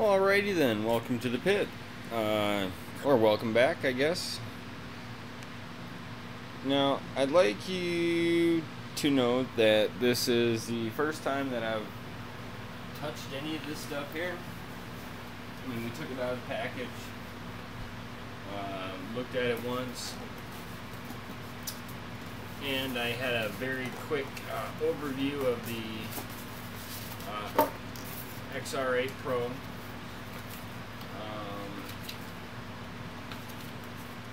Alrighty then, welcome to the pit. Or welcome back, I guess. Now, I'd like you to note that this is the first time that I've touched any of this stuff here. I mean, we took it out of the package, looked at it once, and I had a very quick overview of the XR8 Pro.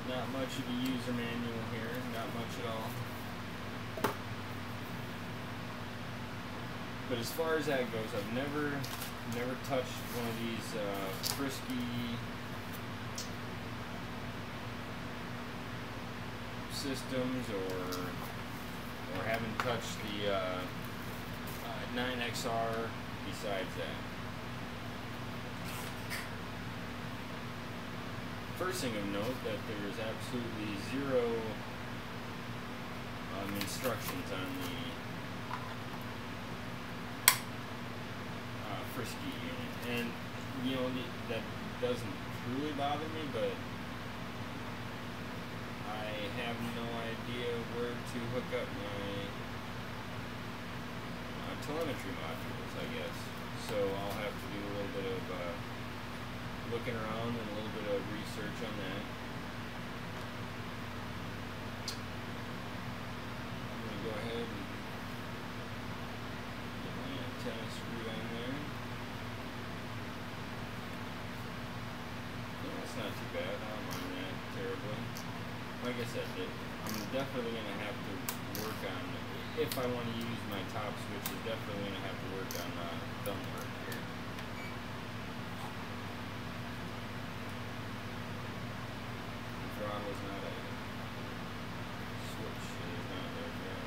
Not much of a user manual here, not much at all. But as far as that goes, I've never touched one of these frisky systems, or haven't touched the 9XR besides that. First thing of note that there's absolutely zero instructions on the frisky unit, and you know that doesn't truly bother me, but I have no idea where to hook up my telemetry modules, I guess. So I'll have to do a little bit of looking around and a little bit of research on that. I'm going to go ahead and get my antenna screwed on there. Yeah, that's not too bad. I don't mind that terribly. Like I said, I'm definitely going to have to work on, if I want to use my top switches, definitely going to have to work on thumb work here. Throttle's not a switch, it is not right there.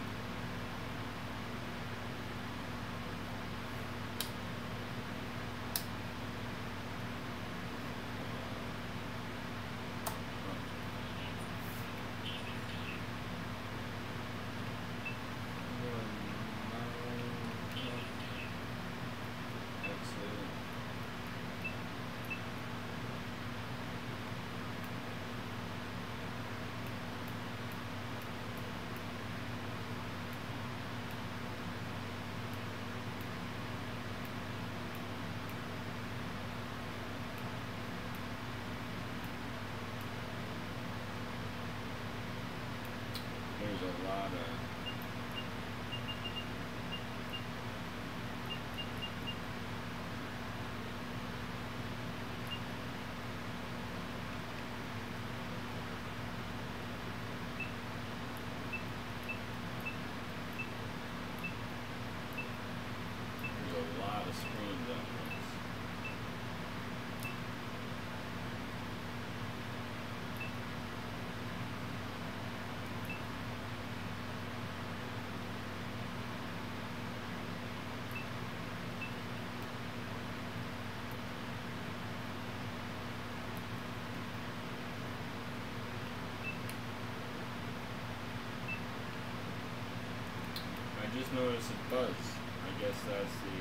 There's a lot of screens on this. I just noticed it buzz. I guess that's the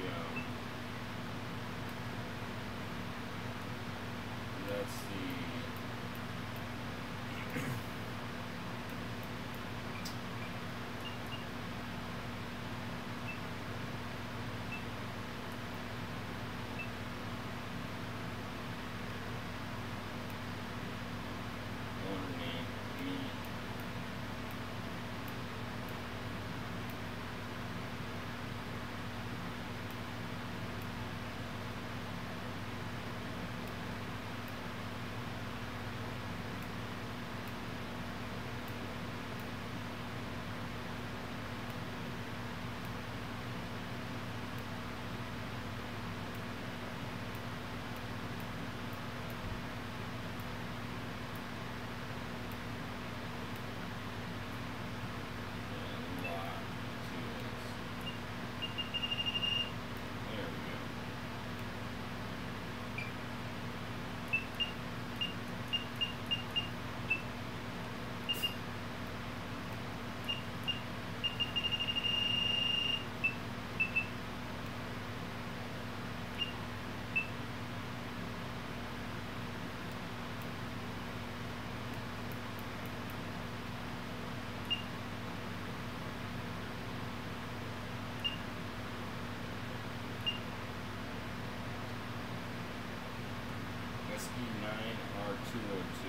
T9R202.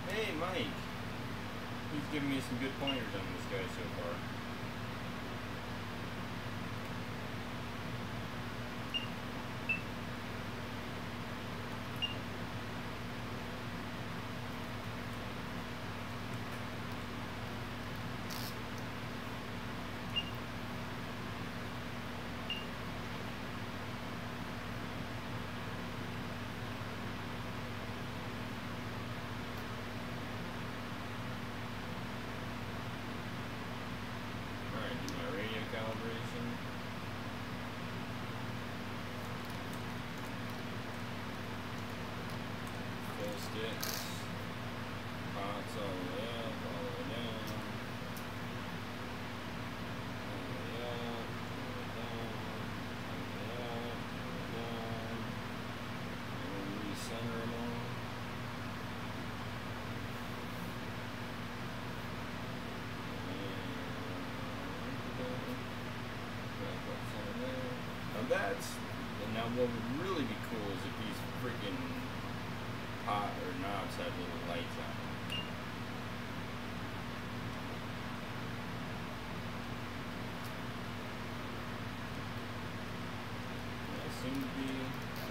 Hey, Mike. He's giving me some good pointers on this guy so far. Sticks, pots all the way up, all the way down, all the way up, all the way down, all the way up, all the way down, and then recenter them all. Now what would really be cool is if these freaking pot or knobs had little lights on them. That seemed to be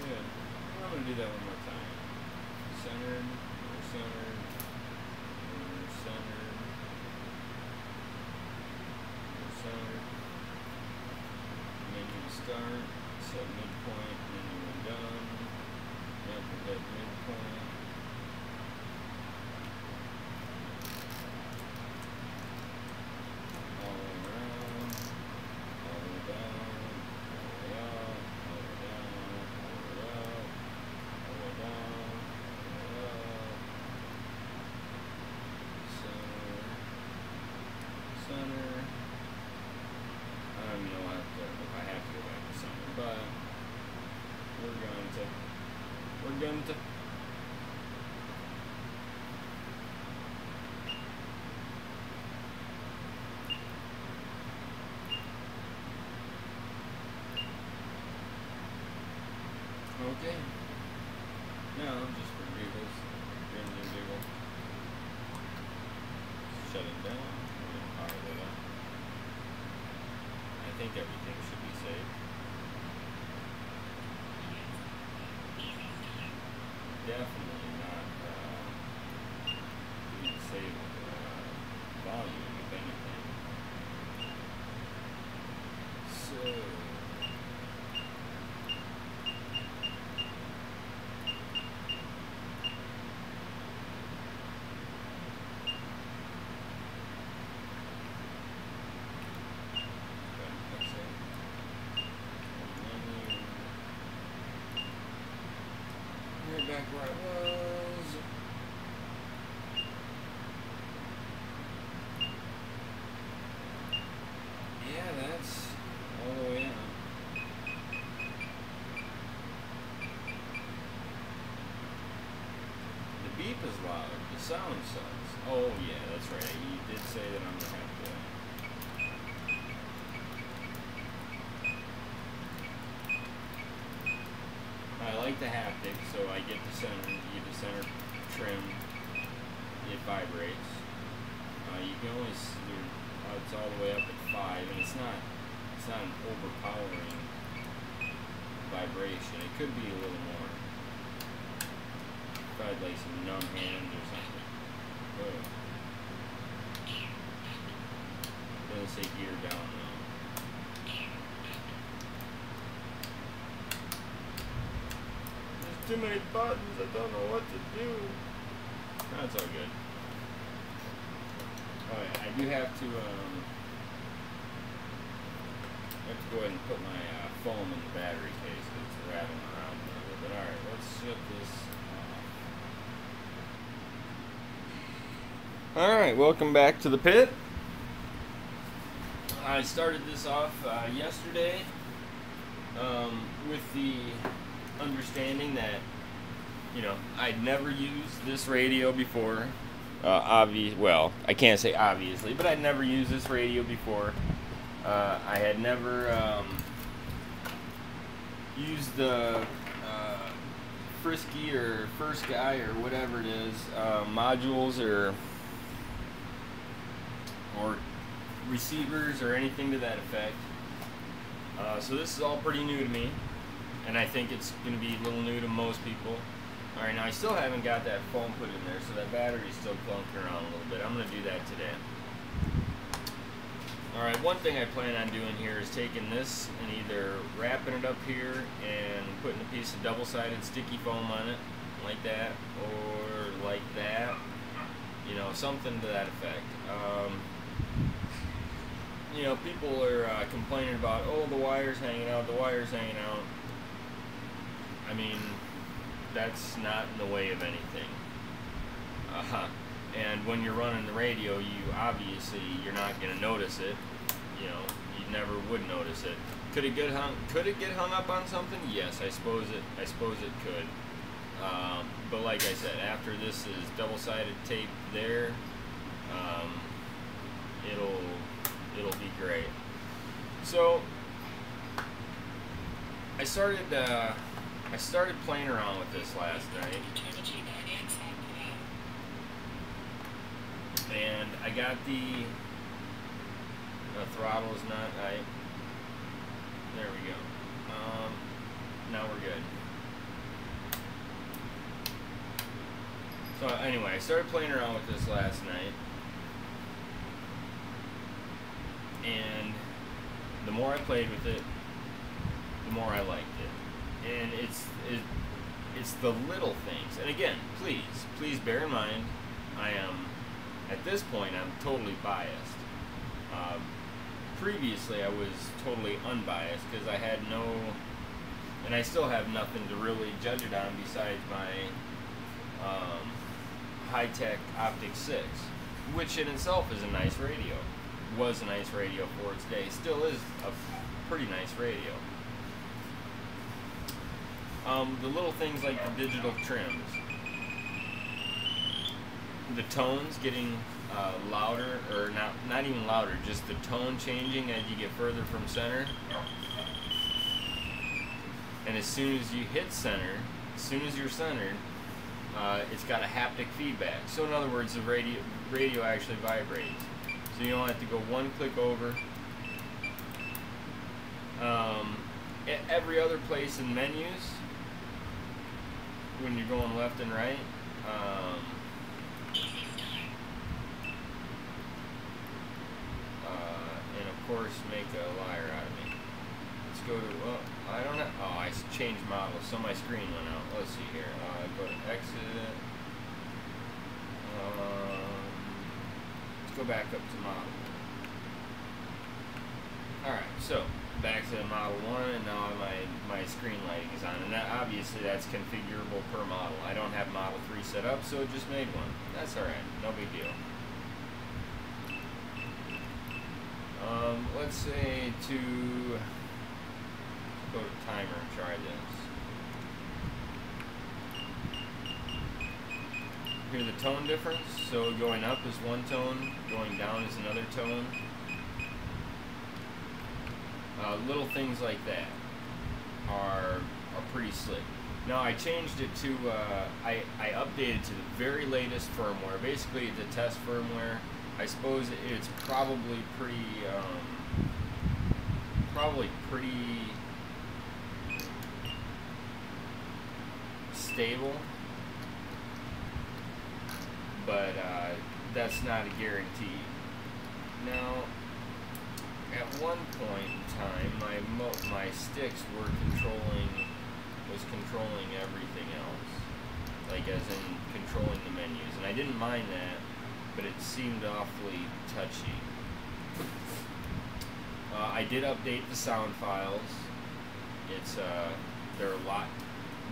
good. I'm going to do that one more time. Centered, we're centered, we're centered, we're centered. Menu start, set midpoint, and then we're done. Yep, we're at midpoint. All the way around, all the way down, all the way up, all the way down, all the way up, all the way down, all the way up. Center. I don't even know if I have to go back to center, but we're going to. Okay. Now, just for giggles, grins and giggle. Shut it down. We're going to power that up. I think everything should be saved. Definitely not save volume, if anything. So back where I was. Yeah, that's all the way up. The beep is loud. The sound sucks. Oh yeah, that's right. You did say that I'm gonna have to. I like the haptic, so I get the center. You get the center trim. It vibrates. You can only it's all the way up at 5, and it's not an overpowering vibration. It could be a little more. If I had like some numb hands or something. Oh. Doesn't say gear down though. Too many buttons, I don't know what to do. That's all good. Oh yeah, I do have to go ahead and put my foam in the battery case because it's rattling around a little bit. Alright, let's shut this off. Alright, welcome back to the pit. I started this off yesterday with the understanding that, you know, I'd never used this radio before. Well, I can't say obviously, but I'd never used this radio before. I had never used the frisky or first guy or whatever it is, modules or receivers or anything to that effect. So this is all pretty new to me, and I think it's going to be a little new to most people. Alright, now I still haven't got that foam put in there, so that battery's still clunking around a little bit. I'm going to do that today. Alright, one thing I plan on doing here is taking this and either wrapping it up here and putting a piece of double-sided sticky foam on it, like that, or like that, you know, something to that effect. You know, people are complaining about, oh, the wire's hanging out, the wire's hanging out. I mean, that's not in the way of anything. And when you're running the radio, you're not going to notice it. You know, you never would notice it. Could it get hung up on something? Yes, I suppose it could. But like I said, after this is double-sided tape there, it'll be great. So I started playing around with this last night, and I got the throttle is not right. There we go. Now we're good. So anyway, I started playing around with this last night, and the more I played with it, the more I liked it. And it's the little things. And again, please bear in mind, at this point, I'm totally biased. Previously, I was totally unbiased because I had no, and I still have nothing to really judge it on besides my high-tech Optic 6, which in itself is a nice radio. Was a nice radio for its day. Still is a pretty nice radio. The little things like the digital trims, the tones getting louder, or not even louder, just the tone changing as you get further from center. And as soon as you hit center, as soon as you're centered, it's got a haptic feedback. So in other words, the radio actually vibrates. So you don't have to go one click over. At every other place in menus, when you're going left and right, and of course make a liar out of me. Let's go to, well, I don't know, oh, I changed models, so my screen went out. Let's see here, go to exit, let's go back up to model. Alright, so back to model 1, and now my screen lighting is on, and that, obviously that's configurable per model. I don't have model 3 set up, so it just made one. That's alright, no big deal. Let's say to go to timer and try this. Hear the tone difference? So going up is one tone, going down is another tone. Little things like that are pretty slick. Now I changed it to, I updated to the very latest firmware. Basically it's a test firmware. I suppose it's probably pretty stable, but that's not a guarantee. Now, at one point in time, my sticks were controlling everything else, like as in controlling the menus, and I didn't mind that, but it seemed awfully touchy. I did update the sound files. They're a lot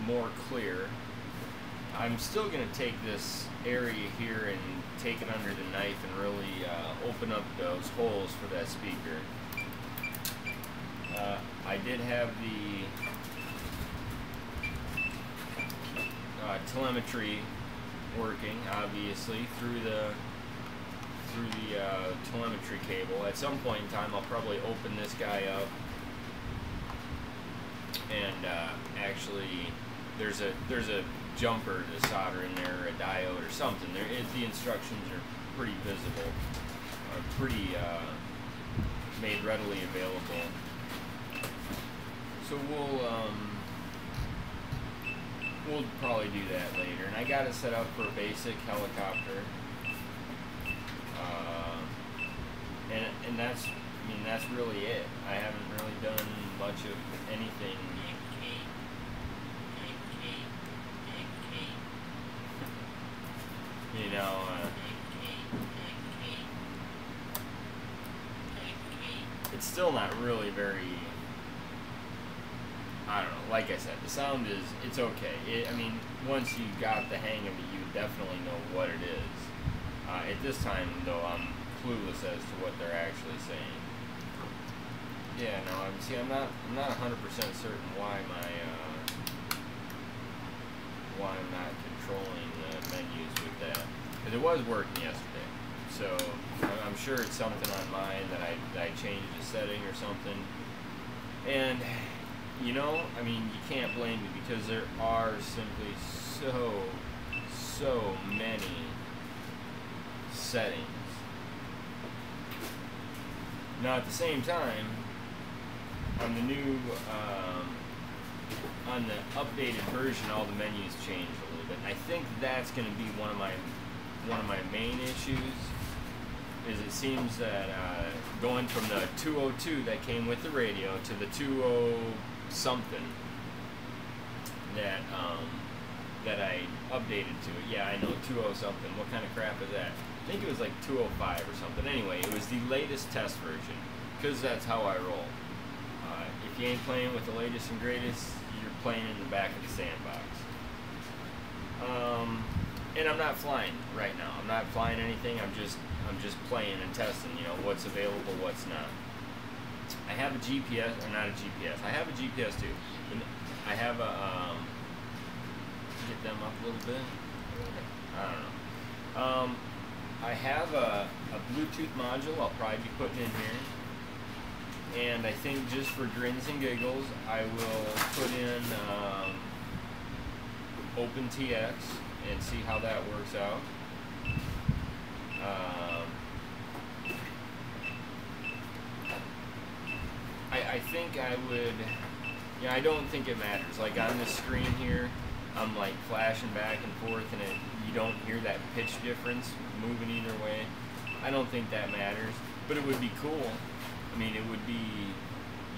more clear. I'm still going to take this area here and take it under the knife and really open up those holes for that speaker. I did have the telemetry working, obviously, through the telemetry cable. At some point in time, I'll probably open this guy up and actually there's a jumper to solder in there, or a diode or something. The instructions are pretty visible, are pretty made readily available. So we'll probably do that later. And I got it set up for a basic helicopter, and that's, I mean, that's really it. I haven't really done much of anything. You know, it's still not really very, I don't know, like I said, the sound is, it's okay. I mean, once you got the hang of it, you definitely know what it is. At this time, though, I'm clueless as to what they're actually saying. Yeah, no, I'm not 100% certain why I'm not controlling the menus with that, because it was working yesterday. So I'm sure it's something on mine that I changed a setting or something. And you know, I mean, you can't blame me, because there are simply so many settings. Now at the same time, on the new on the updated version, all the menus changed a little bit. I think that's going to be one of my main issues. Is it seems that going from the 202 that came with the radio to the 20 something that that I updated to it. Yeah, I know, 20 something. What kind of crap is that? I think it was like 205 or something. Anyway, it was the latest test version, because that's how I roll. If you ain't playing with the latest and greatest, you're playing in the back of the sandbox. And I'm not flying right now. I'm not flying anything. I'm just playing and testing. You know, what's available, what's not. I have a GPS, or not a GPS. I have a GPS too. I have a get them up a little bit. I don't know. I have a Bluetooth module I'll probably be putting in here. And I think just for grins and giggles, I will put in OpenTX and see how that works out. I think I would, yeah, I don't think it matters. Like on this screen here, I'm like flashing back and forth, and you don't hear that pitch difference moving either way. I don't think that matters, but it would be cool. I mean, it would be,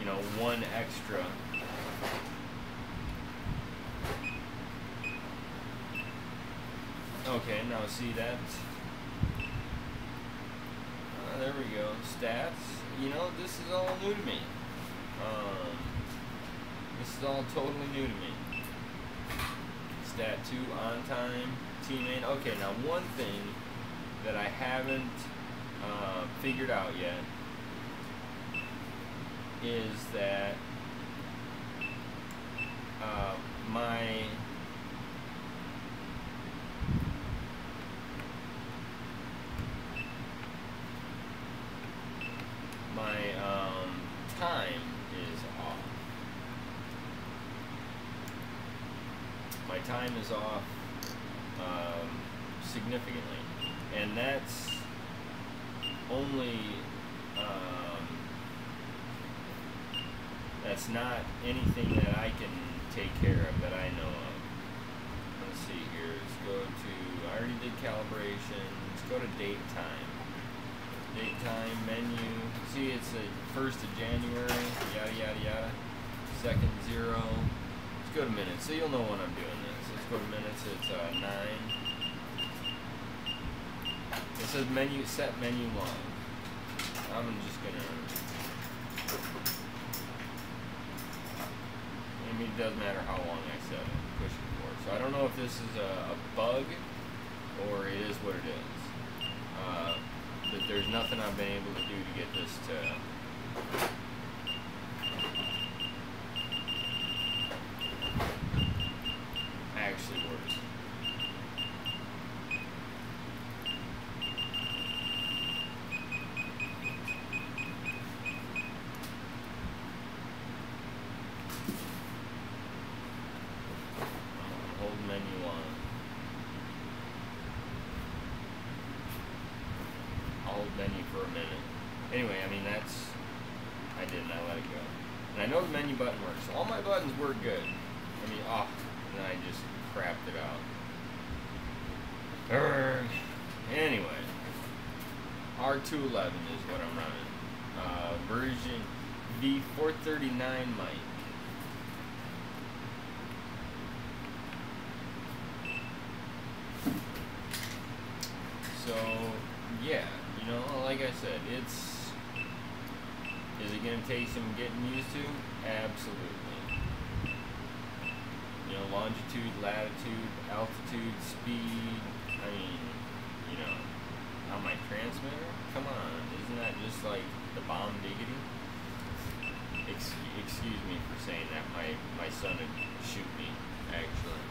you know, one extra. Okay, now see that. There we go. Stats. You know, this is all new to me. This is all totally new to me. Stat 2, on time, teammate. Okay, now one thing that I haven't figured out yet is that my time is off. My time is off significantly, and that's only that's not anything that I can take care of that I know of. Let's see here. Let's go to, I already did calibration. Let's go to date time. Date time, menu. See, it's the 1st of January, yada, yada, yada. 2nd, 0. Let's go to minutes, so you'll know when I'm doing this. Let's go to minutes, it's 9. It says menu, set menu long. I'm just gonna, I mean, it doesn't matter how long I set it, push it for. So I don't know if this is a bug, or it is what it is. But there's nothing I've been able to do to get this to actually work. menu on. I'll hold menu for a minute. Anyway, I mean, that's, I didn't, I let it go. And I know the menu button works. All my buttons work good. I mean, oh, and then I just crapped it out. Anyway, R211 is what I'm running. Version V439 mic. So, yeah, you know, like I said, is it going to take some getting used to? Absolutely. You know, longitude, latitude, altitude, speed, I mean, you know, on my transmitter? Come on, isn't that just like the bomb diggity? Excuse me for saying that, my son would shoot me, actually.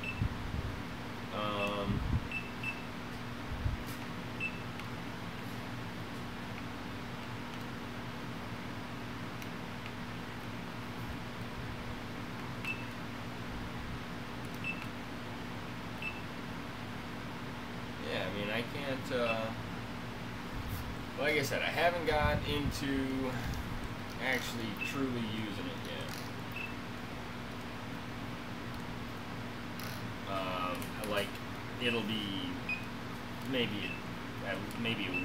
Yeah, I mean, I can't, like I said, I haven't got into actually truly using it yet. Like, it'll be maybe a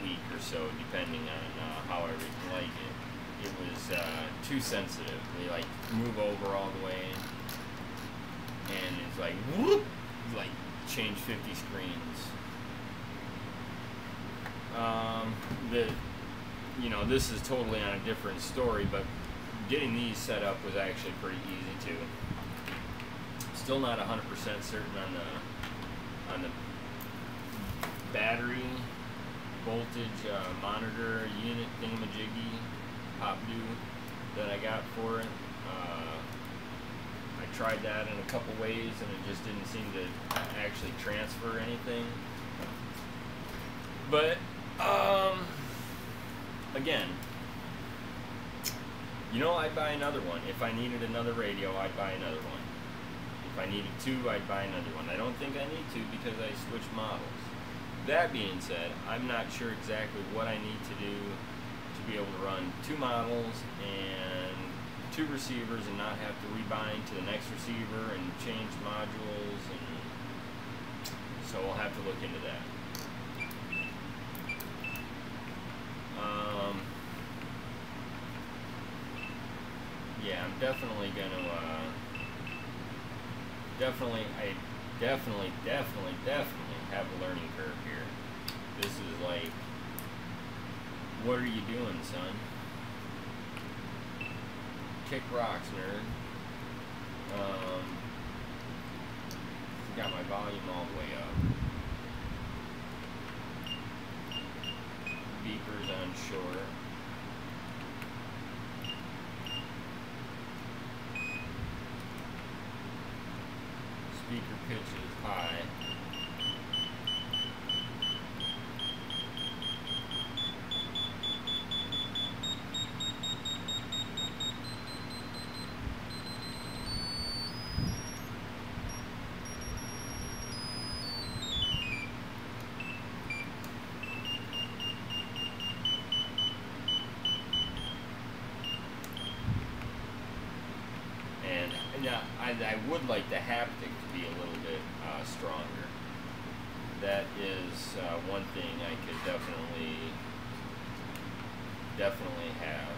week or so, depending on how I like it. It was too sensitive. They like move over all the way, and it's like whoop, like change 50 screens. You know, this is totally on a different story, but getting these set up was actually pretty easy too. Still not 100% certain on the battery voltage monitor unit thingamajiggy pop-do that I got for it. I tried that in a couple ways and it just didn't seem to actually transfer anything. But again, you know, I'd buy another one. If I needed another radio, I'd buy another one. If I needed two, I'd buy another one. I don't think I need to because I switched models. That being said, I'm not sure exactly what I need to do to be able to run two models and two receivers and not have to rebind to the next receiver and change modules, and so we'll have to look into that. Yeah, I'm definitely gonna, definitely have a learning curve here. This is like, what are you doing, son? Kick rocks, nerd. Got my volume all the way up. Beepers on short. Speaker pitch is high. I would like the haptic to be a little bit stronger. That is one thing I could definitely have.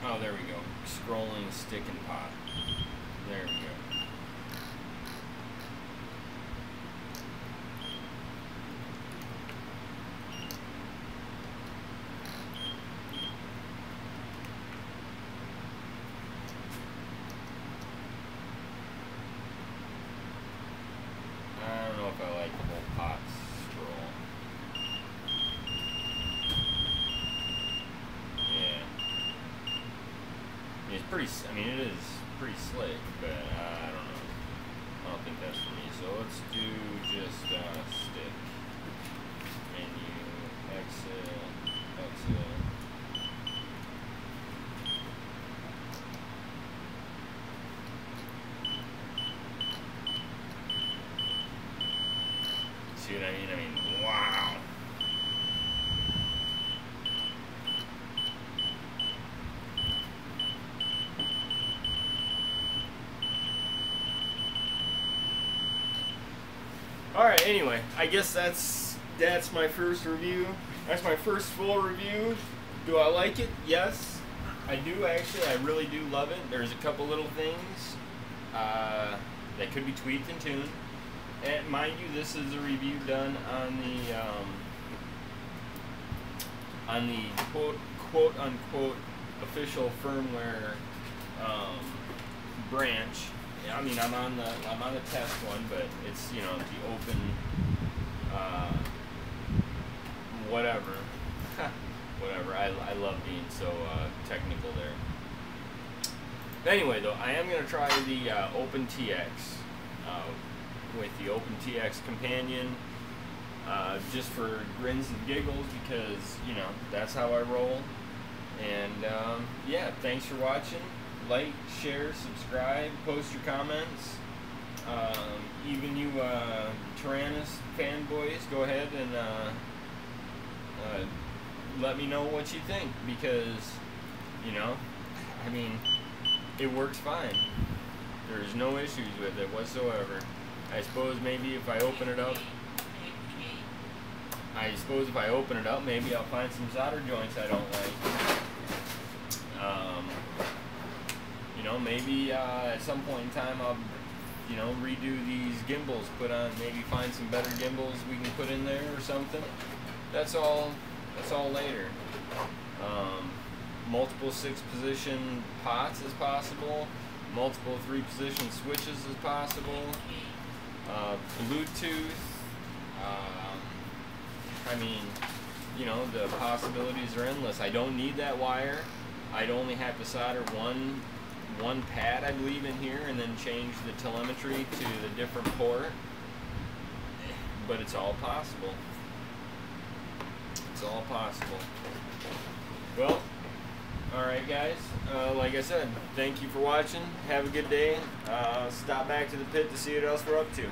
Oh, there we go. Scrolling stick and pop. There we go. I mean, it is pretty slick, but I don't know. I don't think that's for me. So let's do just stick. Menu, exit. anyway, I guess that's my first review. That's my first full review. Do I like it? Yes, I do actually. I really do love it. There's a couple little things that could be tweaked and tuned. And mind you, this is a review done on the quote unquote official firmware branch. I mean, I'm on the test one, but it's, you know, the open whatever. Whatever. I love being so technical there. But anyway, though, I am going to try the OpenTX with the OpenTX companion, just for grins and giggles, because, you know, that's how I roll. And yeah, thanks for watching. Like, share, subscribe, post your comments. Even you Tyrannus fanboys, go ahead and let me know what you think, because, you know, I mean, it works fine. There's no issues with it whatsoever. I suppose maybe if I open it up, maybe I'll find some solder joints I don't like. You know, maybe at some point in time I'll, you know, redo these gimbals, maybe find some better gimbals we can put in there or something. That's all later. Multiple 6-position pots is possible. Multiple 3-position switches is possible. Bluetooth. I mean, you know, the possibilities are endless. I don't need that wire. I'd only have to solder one pad, I believe, in here, and then change the telemetry to the different port. But it's all possible. It's all possible. Well, alright guys, like I said, thank you for watching. Have a good day. Stop back to the pit to see what else we're up to.